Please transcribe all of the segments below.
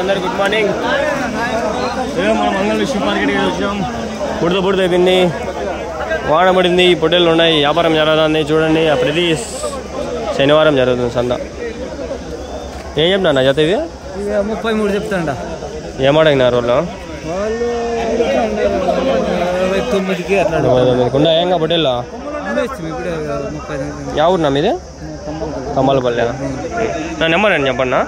అందరు good morning. మనం మంగళ ఫిష్ మార్కెట్కి వచ్చాం. బుడత అయిపోయింది, వాన పడింది, పొట్టేళ్ళు ఉన్నాయి, వ్యాపారం జరుగుతుంది. చూడండి ఆ ప్రతి శనివారం జరుగుతుంది సంత. ఏం చెప్తున్నా జత ఇది 33 చెప్తాండ. ఏమడిగినారు వాళ్ళు? 29కి అట్లా ఉన్నాయా ఇంకా పొట్టేళ్ళ? యా ఊరున్నా మీది? కమ్మలపల్లె. నా నెంబర్ అని చెప్పన్నా.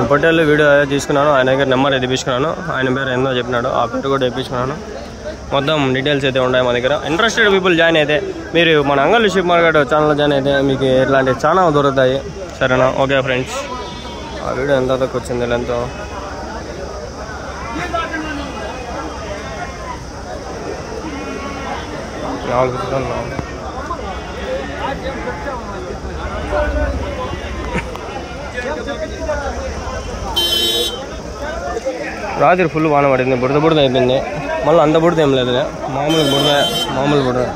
పొట్టేళ్ళు వీడియో తీసుకున్నాను, ఆయన దగ్గర నెంబర్ అయితే తీసుకున్నాను. ఆయన పేరు ఏందో చెప్పినాడు, ఆ పేరు కూడా తెప్పించుకున్నాను. మొత్తం డీటెయిల్స్ అయితే ఉన్నాయి మన దగ్గర. ఇంట్రెస్టెడ్ పీపుల్ జాయిన్ అయితే మీరు మన అంగళ్ళు షిప్ మార్కెట్ ఛానల్లో జాయిన్ అయితే మీకు ఇట్లాంటివి చాలా దొరుకుతాయి. సరేనా? ఓకే ఫ్రెండ్స్, ఆ వీడియో ఎంత తక్కువ వచ్చింది ఎంతో. రాత్రి ఫుల్ వాన పడింది, బుడద అయిపోయింది. మళ్ళీ అంత బుడద ఏం లేదు, మామూలు బుడద.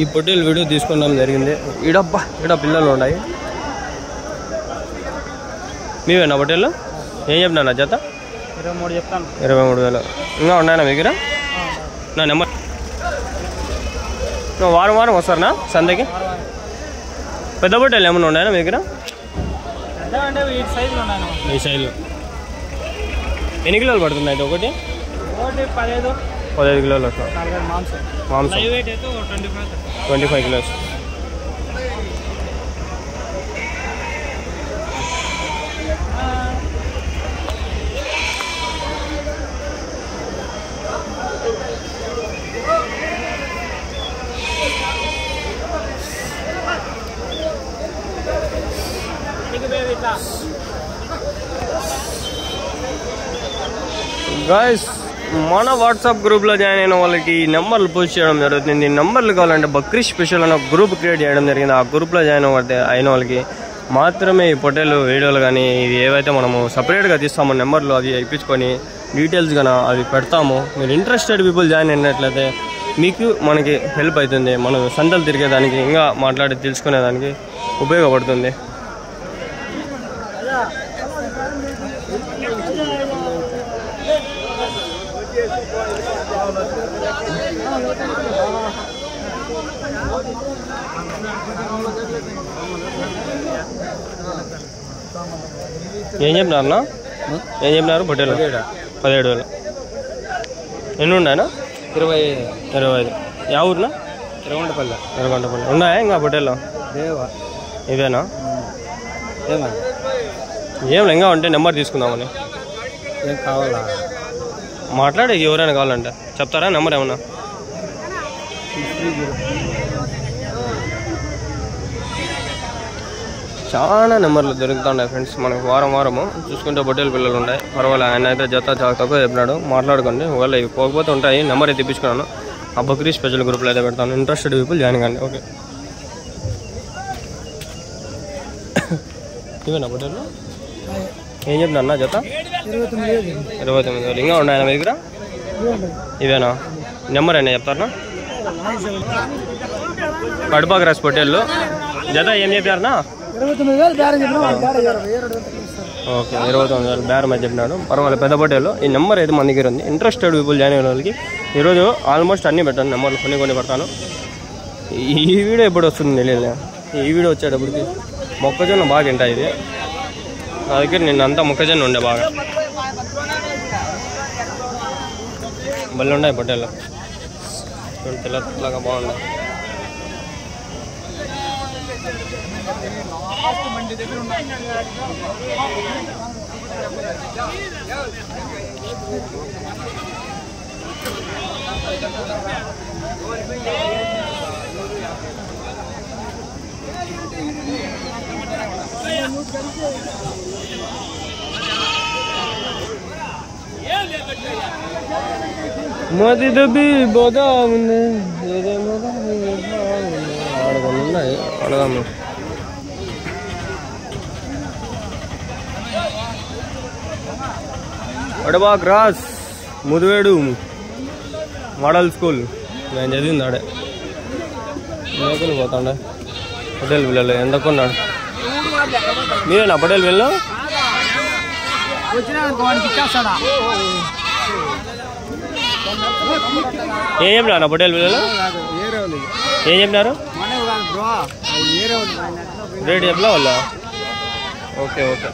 ఈ పొట్టేలు వీడియో తీసుకున్నాం జరిగింది. ఈడ పిల్లలు ఉన్నాయి. మీవేనా పొట్టేళ్ళు? ఏం చెప్పినా జత? 23 చెప్తాను. 23,000 ఇంకా ఉన్నాయన్నా మీ దగ్గర? నా నెంబర్. వారం వస్తారనా సంతకి? పెద్ద పొట్టేళ్ళు ఏమన్నా ఉన్నాయన్నా మీ దగ్గర? ఈ సైజు ఎన్ని కిలోలు పడుతుంది అయితే? ఒకటి 15 కిలోలు వస్తాం. మాంసం 25 కిలోస్. గాయస్, మన వాట్సాప్ గ్రూప్లో జాయిన్ అయిన వాళ్ళకి నెంబర్లు పోస్ట్ చేయడం జరుగుతుంది. నెంబర్లు కావాలంటే బక్రీ స్పెషల్ అనే గ్రూప్ క్రియేట్ చేయడం జరిగింది. ఆ గ్రూప్లో జాయిన్ అయిన వాళ్ళకి మాత్రమే ఈ పొట్టేలు వీడియోలు కానీ ఇవి ఏవైతే మనము సపరేట్గా తీస్తామో నెంబర్లు అవి ఇప్పించుకొని డీటెయిల్స్ కానీ అవి పెడతాము. మీరు ఇంట్రెస్టెడ్ పీపుల్ జాయిన్ అయినట్లయితే మీకు మనకి హెల్ప్ అవుతుంది. మనం సంతలు తిరిగేదానికి, ఇంకా మాట్లాడి తెలుసుకునేదానికి ఉపయోగపడుతుంది. ఏం చెప్పినారన్నా? ఏం చెప్పినారు? పొట్టేలు 17,000. ఎన్ని ఉన్నాయన్నా? 25. యా ఊరినా? ఎర్రగొండపల్లి. ఉన్నాయా ఇంకా పొట్టేలు? ఇవేనా? ఏం ఇంకా ఉంటే నెంబర్ తీసుకుందామని. ఏం కావాలా? మాట్లాడే ఎవరైనా కావాలంటే చెప్తారా నెంబర్ ఏమన్నా? చాలా నెంబర్లు దొరుకుతున్నాయి ఫ్రెండ్స్ మనకు. వారము చూసుకుంటే పొట్టేలు పిల్లలు ఉన్నాయి. పర్వాలేదు, ఆయన అయితే జత చాలా తక్కువ చెప్పినాడు. మాట్లాడుకోండి, ఒకవేళ ఇవి పోకపోతే ఉంటాయి. నెంబర్ అయితే తెప్పించుకున్నాను. ఆ బక్రీ స్పెషల్ గ్రూప్లో అయితే పెడతాను. ఇంట్రెస్టెడ్ పీపుల్ జాయిన్ కండి. ఓకే, ఇవేనా పొట్టేలు? ఏం చెప్పినా అన్న జత? 29,000. ఇంకా ఉన్నాయన్న మీ దగ్గర? ఇవేనా? నెంబర్ అయినా చెప్తారనా? కడుపాకు రాసి పొట్టేళ్ళు జత ఏం చెప్పారనా? 29,000. ఓకే, 29,000 బేరం అయితే చెప్పినాడు. పర్వాలేదు, పెద్ద పొట్టేళ్ళు. ఈ నెంబర్ అయితే మన దగ్గర ఉంది. ఇంట్రెస్టెడ్ పీపుల్ జాయిన్ అయిన వాళ్ళకి ఈరోజు ఆల్మోస్ట్ అన్నీ పెట్టాను. నెంబర్లు కొన్ని పెడతాను. ఈ వీడియో ఎప్పుడు వస్తుంది తెలియదు. ఈ వీడియో వచ్చేటప్పటికి మొక్కజొన్న బాగా తింటాయి. ఇది నా దగ్గర నిన్నంతా మొక్కజొన్న ఉండే బాగా. బళ్ళు ఉన్నాయి పొట్టేళ్ళు, తెల్లగా బాగున్నాయి. మది దబ్బి బోదా ఉంది, ఆడగలున్నాయి. అడగాము. అడబా క్రాస్ ముదివేడు మోడల్ స్కూల్ నేను చదివింది ఆడే. మేకలు పోతాండే పొట్టేలు పిల్లలు ఎంత కొన్నాడు మీరేనా పొట్టేలు పిల్లలు ఏం చెప్పినారు పొట్టేలు పిల్లలు ఏం చెప్పినారు రేట్ చెప్పలా వాళ్ళ ఓకే ఓకే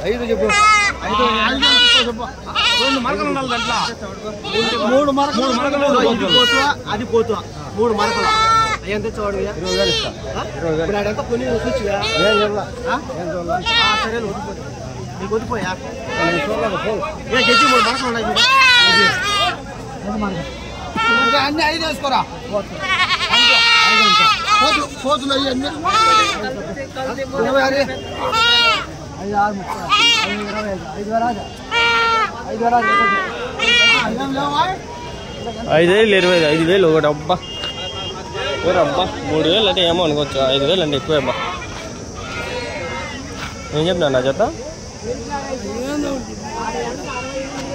ఐదు చెప్పు రెండు మరకలు ఉండాలి దాంట్లో మూడు మరకలు అది పోతు మూడు మరకలు ఏం తెచ్చేవాడు సరే నీకు వదిపోయా మూడు మరకలు ఉన్నాయి అన్ని ఐదు వేసుకోరా పోతులు అయ్యి 5,000 5,000 ఒకటి అబ్బా అబ్బా 3,000 అంటే ఏమో అనుకోవచ్చు 5,000 అంటే ఎక్కువ అబ్బా ఏం చెప్పినా నా చేత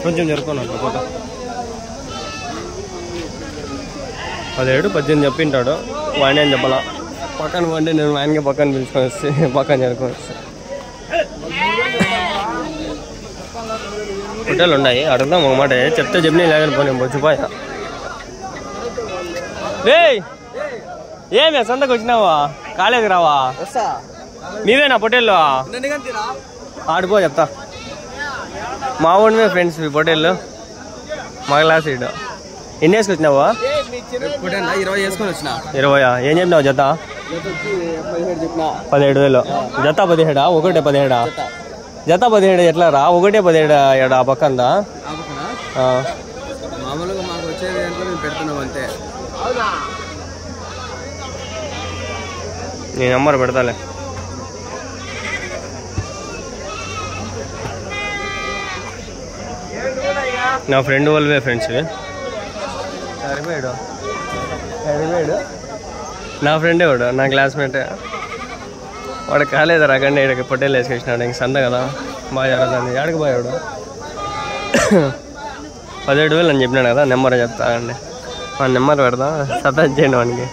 కొంచెం జరుపుకున్నాను పూట 17-18 చెప్పింటాడు వాడిని అని చెప్పాలా పక్కన వండి నేను ఆయనకి పక్కన పిలుచుకొని వస్తే పక్కన జరుపుకొని వస్తే హోటల్ ఉన్నాయి అడుగుదాం ఒక మాట చెప్తే చెప్పిన లేదని పోనీ బొచ్చిపోయా రే ఏమే సంతకు వచ్చినావా కాలేజీకి రావా నీవేనా పొట్టేళ్ళు ఆడిపో చెప్తా మా ఊడిమే ఫ్రెండ్స్ పొట్టేళ్ళు మా క్లాస్ ఇటు ఎన్ని వేసుకొచ్చినావా 20 వేసుకొని వచ్చిన 20 ఏం చెప్పినావు జత 17,000 జత 17 ఒకటే 17 జత 17 ఎట్లా రా ఒకటే 17 ఆ పక్కందా మామూలుగా మాకు వచ్చేది దాంట్లో మేము పెడుతున్నాం అంతే నీ నెంబర్ పెడతాలే నా ఫ్రెండ్ వాళ్ళవే ఫ్రెండ్స్ సరిపోయాడు నా ఫ్రెండే వాడు నా క్లాస్మేటే వాడు కాలేదు రాకండి ఇక్కడికి పొట్టేలు వేసుకొచ్చినాడు ఇంక సంద కదా బాగా జరుగుతుంది ఆడికి పోయాడు 17,000 అని చెప్పినాడు కదా నెంబర్ చెప్తా అండి ఆ నెంబర్ పెడతా సతాజ్ చేయండి వానికి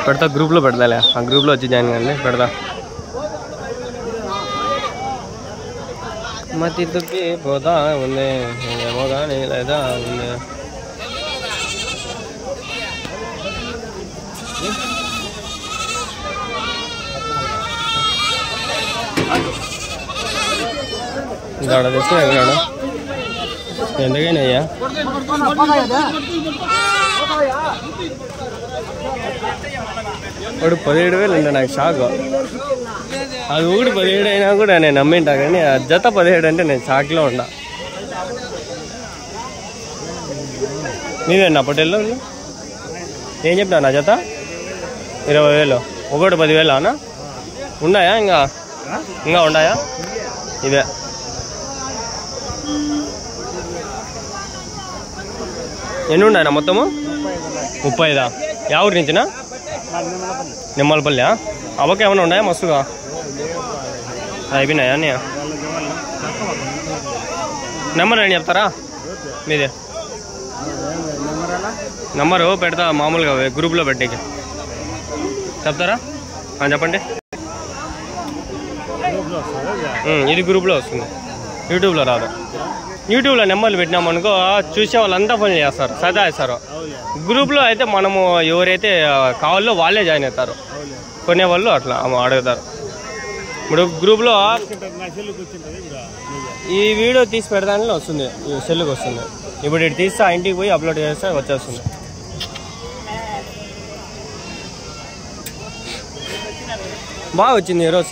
పెడతా గ్రూప్లో పెడతాలే ఆ గ్రూప్లో వచ్చి జాయిన్ కండి పెడతా మతి తుప్పి పోతా ఉంది ఏమో కానీ లేదా ఉంది గాడ తెచ్చుకున్నా గాడ ఎందుకైనా అయ్యా వాడు 17,000 అంటే నాకు షాక్ అది ఒకటి 17 అయినా కూడా నేను నమ్మింటా కానీ ఆ జత 17 అంటే నేను షాక్లో ఉండా నీవేనా పొట్టేళ్ళు ఏం చెప్పినా నా జత 20,000 ఒకటి 10,000 అన్నా ఉన్నాయా ఇంకా ఉన్నాయా ఇవే ఎన్ని ఉన్నాయన్నా మొత్తము 30 యా ఊరి నుంచినా నిమ్మలపల్లి అవకి ఏమైనా ఉన్నాయా మస్తుగా అయిపోయినాయా అన్నీ నెంబర్ అని చెప్తారా మీదే నెంబరు పెడతా మామూలుగా గ్రూప్లో పెట్టేకి చెప్తారా చెప్పండి ఇది గ్రూప్లో వస్తుంది యూట్యూబ్లో రాదు యూట్యూబ్లో నెంబర్లు పెట్టినామనుకో చూసే వాళ్ళంతా ఫోన్ చేస్తారు సదా వేస్తారు గ్రూప్లో అయితే మనము ఎవరైతే కావాలో వాళ్ళే జాయిన్ అవుతారు కొనేవాళ్ళు అట్లా అడుగుతారు ఇప్పుడు గ్రూప్లో ఈ వీడియో తీసి పెడతానే వస్తుంది ఈ సెల్లుకి వస్తుంది ఇప్పుడు ఇటు తీస్తే ఇంటికి పోయి అప్లోడ్ చేస్తే వచ్చేస్తుంది బాగా వచ్చింది ఈరోజు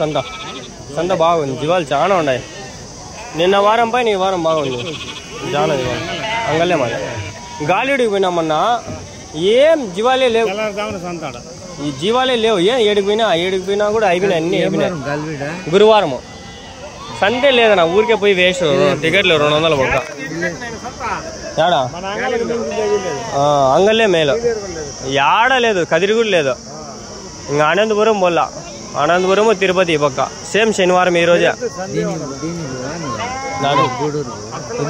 సంత బాగుంది జీవాలు చాలా ఉన్నాయి నిన్న వారం పైన ఈ వారం బాగుంది చాలా జీవాలు అంగల్లే మాది గాలిడికి పోయినామన్నా ఏం జీవాలే లేవు ఈ జీవాలే లేవు ఏడికి పోయినా కూడా అయిపోయినాయి అన్ని అయిపోయినాయి గురువారము సండే లేదన్నా ఊరికే పోయి వేస్ట్ టికెట్లు 200 పక్క యాడా అంగల్లే మేలు యాడ లేదు కదిరి కూడా లేదు ఇంకా అనంతపురం పోలా, అనంతపురం తిరుపతి పక్క సేమ్ శనివారం ఈ రోజే.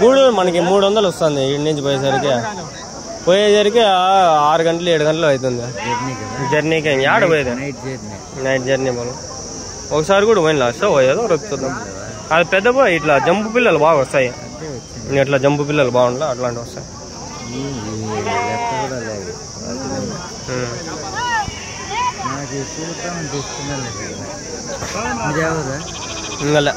గూడూరు మనకి 300 వస్తుంది ఇక్కడి నుంచి పోయేసరికి 6 గంటలు 7 గంటలు అవుతుంది జర్నీకి. ఆడ పోయేది నైట్ జర్నీ పోను. ఒకసారి కూడా పోయిన లాస్ట్ పోయేదో రొక్కుతుందాం. అది పెద్ద పోయి ఇట్లా జంపు పిల్లలు బాగా వస్తాయి, ఇట్లా జంపు పిల్లలు బాగుండా అట్లాంటివి వస్తాయి. ఇంకలే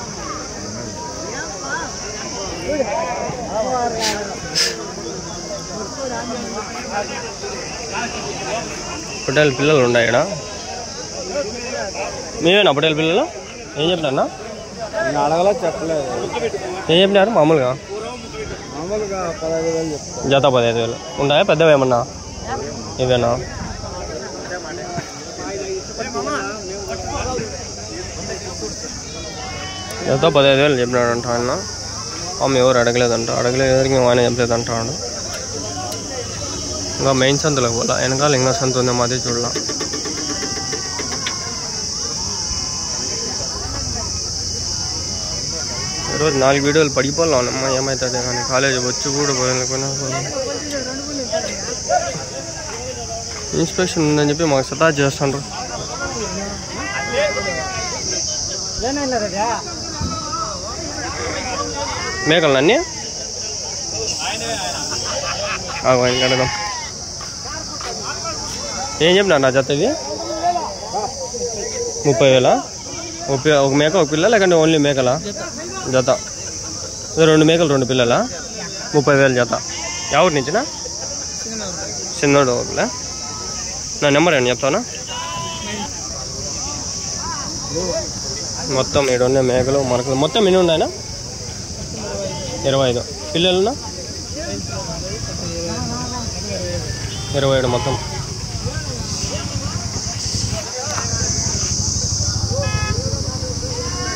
పొట్టేలు పిల్లలు ఉన్నాయి ఇక్కడ. మీవేనా పొట్టేలు పిల్లలు? ఏం చెప్పినా అడగలా చెప్పలేదు. ఏం చెప్పినారు? మామూలుగా జత 15,000 ఉంటాయా? పెద్దవి ఏమన్నా ఇవేనా? జత 15,000 చెప్పినాడంట ఆయన. అమ్మ ఎవరు అడగలేదంట, అడగలేదు ఆయన చెప్పలేదంటాడు. ఇంకా మెయిన్ సంతలోకి పోలా, వెనకాల ఇంకా సంత ఉంది మాది చూడాల. ఈరోజు 4 వీడియోలు పడిపోవాలమ్మా, ఏమవుతుంది కానీ కాలేజీ వచ్చి కూడా పోయినా ఇన్స్పెక్షన్ ఉందని చెప్పి మాకు సతా చేస్తుండ్రు. మేకలు అన్నీ అడగం. ఏం చెప్పినా నా జత ఇది 30,000? ఒక మేక ఒక పిల్ల లేకంటే ఓన్లీ మేకలా జత? 2 మేకలు 2 పిల్లలా? 30,000 జత. ఎవరి నుంచినా? చిన్నోడు ఒకలే. నా నెంబర్ ఏంటి చెప్తానా? మొత్తం 7 ఉన్నాయి మేకలు మనకలు. మొత్తం ఎన్ని ఉన్నాయన్నా? 25 పిల్లలున్నా? 27 మొత్తం.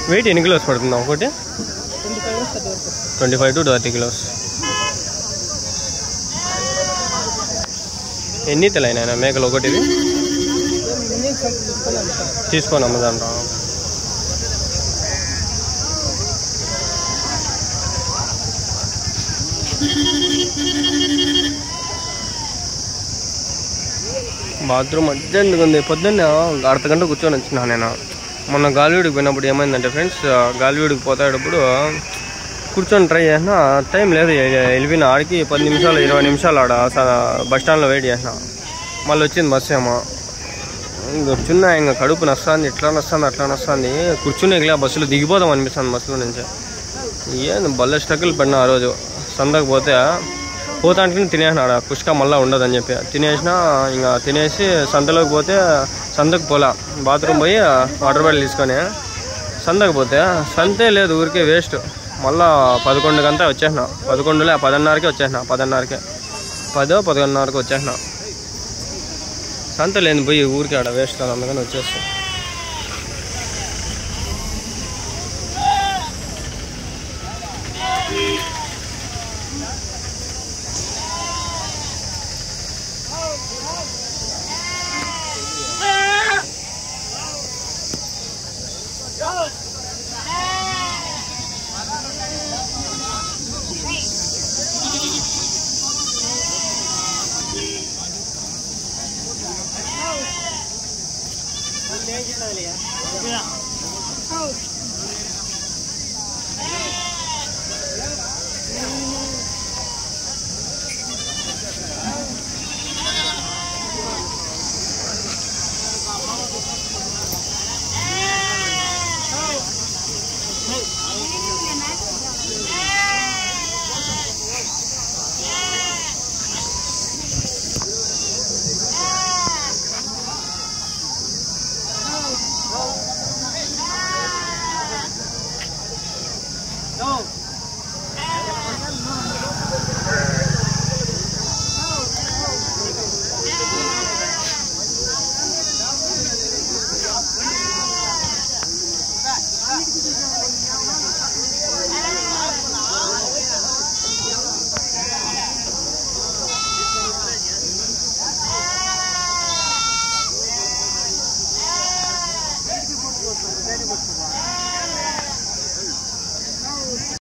వెయిట్ ఎన్ని కిలోస్ పడుతుందా ఒకటి? 25 to 30 కిలోస్. ఎన్ని తెలైనా మేకలు ఒకటిది తీసుకొని అమ్మదంట. బాత్రూమ్ అర్జెంట్గా ఉంది. పొద్దున్న 1/2 గంట కూర్చొని వచ్చినా నేను. మొన్న గాలివీడికి పోయినప్పుడు ఏమైందంటే ఫ్రెండ్స్, గాలివీడికి పోతాడప్పుడు కూర్చొని ట్రై చేసిన, టైం లేదు. వెళ్ళిపోయిన ఆడికి 10 నిమిషాలు 20 నిమిషాలు ఆడ బస్ స్టాండ్లో వెయిట్ చేసిన. మళ్ళీ వచ్చింది బస్సు ఏమో. కూర్చున్నా ఇంకా కడుపు నొస్తుంది, ఇట్లా నొస్తుంది అట్లా నొస్తుంది. కూర్చునేకిలే, బస్సులో దిగిపోదాం అనిపిస్తుంది బస్సులో నుంచి. ఏంది బల్ల స్ట్రగుల్ పడినా. ఆ రోజు సందకు పోతానికి తినేసినాడు పుష్క, మళ్ళీ ఉండదని చెప్పి తినేసిన. ఇంకా తినేసి సంతలోకి పోతే, సంతకు పోలా, బాత్రూమ్ పోయి వాటర్ బాటిల్ తీసుకొని సంతకు పోతే సంతే లేదు, ఊరికే వేస్ట్. మళ్ళీ 11 వచ్చేసిన. 10:30కి వచ్చేసిన. 11:30కి వచ్చేసిన. సంత లేదు పోయి ఊరికి ఆడ వేస్ట్ కదా, అందుకని వచ్చేస్తా. Yeah.